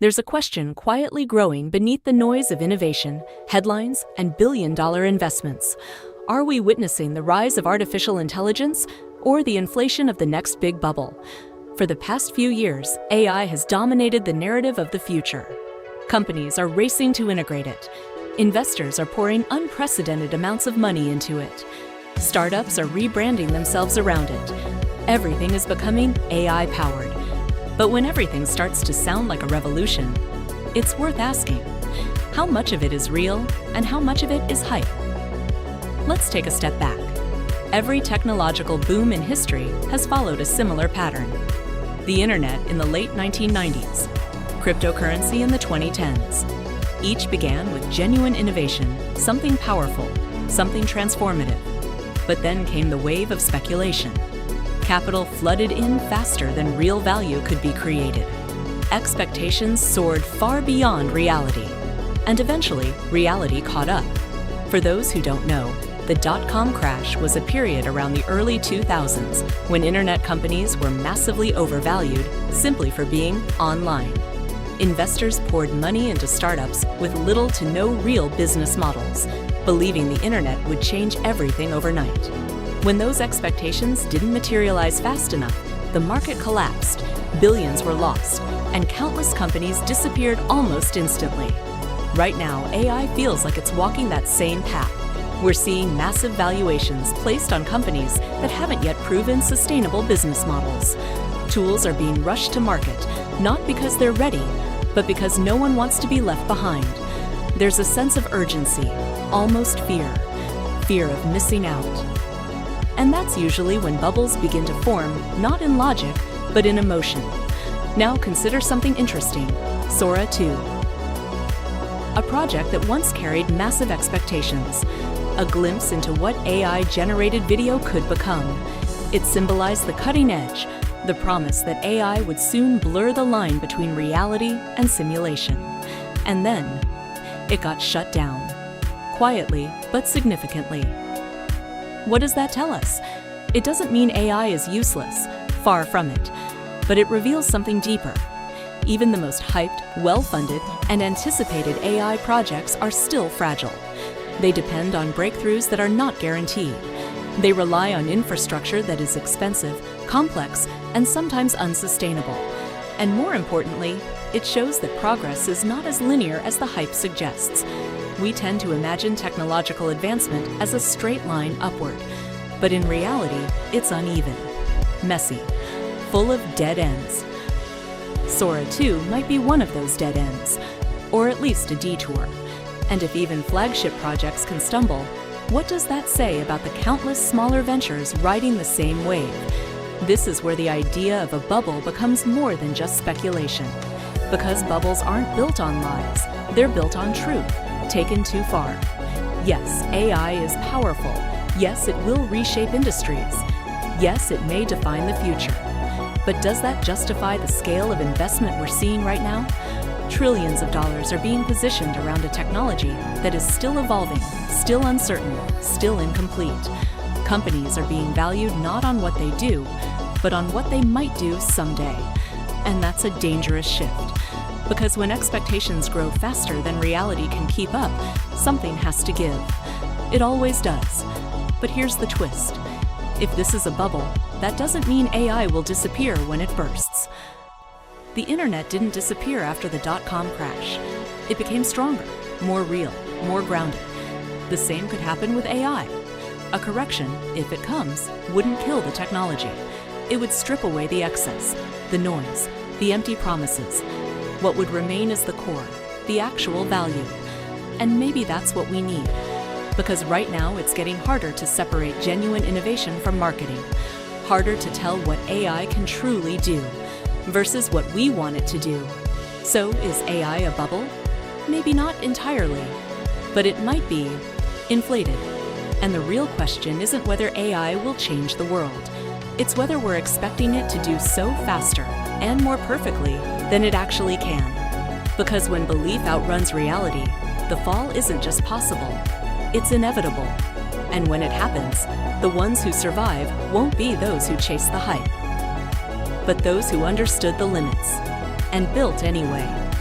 there's a question quietly growing beneath the noise of innovation, headlines, and billion-dollar investments. Are we witnessing the rise of artificial intelligence or the inflation of the next big bubble? For the past few years, AI has dominated the narrative of the future. Companies are racing to integrate it. Investors are pouring unprecedented amounts of money into it. Startups are rebranding themselves around it. Everything is becoming AI-powered. But when everything starts to sound like a revolution, it's worth asking, how much of it is real and how much of it is hype? Let's take a step back. Every technological boom in history has followed a similar pattern. The internet in the late 1990s, cryptocurrency in the 2010s. Each began with genuine innovation, something powerful, something transformative. But then came the wave of speculation. Capital flooded in faster than real value could be created. Expectations soared far beyond reality. And eventually, reality caught up. For those who don't know, the dot-com crash was a period around the early 2000s when internet companies were massively overvalued simply for being online. Investors poured money into startups with little to no real business models, believing the internet would change everything overnight. When those expectations didn't materialize fast enough, the market collapsed, billions were lost, and countless companies disappeared almost instantly. Right now, AI feels like it's walking that same path. We're seeing massive valuations placed on companies that haven't yet proven sustainable business models. Tools are being rushed to market, not because they're ready, but because no one wants to be left behind. There's a sense of urgency, almost fear of missing out. And that's usually when bubbles begin to form, not in logic, but in emotion. Now consider something interesting, Sora 2. A project that once carried massive expectations, a glimpse into what AI-generated video could become. It symbolized the cutting edge, the promise that AI would soon blur the line between reality and simulation. And then, it got shut down. Quietly, but significantly. What does that tell us? It doesn't mean AI is useless, far from it, but it reveals something deeper. Even the most hyped, well-funded, and anticipated AI projects are still fragile. They depend on breakthroughs that are not guaranteed. They rely on infrastructure that is expensive, complex, and sometimes unsustainable. And more importantly, it shows that progress is not as linear as the hype suggests. We tend to imagine technological advancement as a straight line upward, but in reality, it's uneven, messy, full of dead ends. Sora 2 might be one of those dead ends, or at least a detour. And if even flagship projects can stumble, what does that say about the countless smaller ventures riding the same wave? This is where the idea of a bubble becomes more than just speculation. Because bubbles aren't built on lies, they're built on truth, taken too far. Yes, AI is powerful. Yes, it will reshape industries. Yes, it may define the future. But does that justify the scale of investment we're seeing right now? Trillions of dollars are being positioned around a technology that is still evolving, still uncertain, still incomplete. Companies are being valued not on what they do, but on what they might do someday. And that's a dangerous shift. Because when expectations grow faster than reality can keep up, something has to give. It always does. But here's the twist. If this is a bubble, that doesn't mean AI will disappear when it bursts. The internet didn't disappear after the dot-com crash. It became stronger, more real, more grounded. The same could happen with AI. A correction, if it comes, wouldn't kill the technology. It would strip away the excess, the noise, the empty promises. What would remain is the core, the actual value. And maybe that's what we need. Because right now it's getting harder to separate genuine innovation from marketing. Harder to tell what AI can truly do versus what we want it to do. So is AI a bubble? Maybe not entirely, but it might be inflated. And the real question isn't whether AI will change the world. It's whether we're expecting it to do so faster and more perfectly than it actually can. Because when belief outruns reality, the fall isn't just possible, it's inevitable. And when it happens, the ones who survive won't be those who chase the hype, but those who understood the limits and built anyway.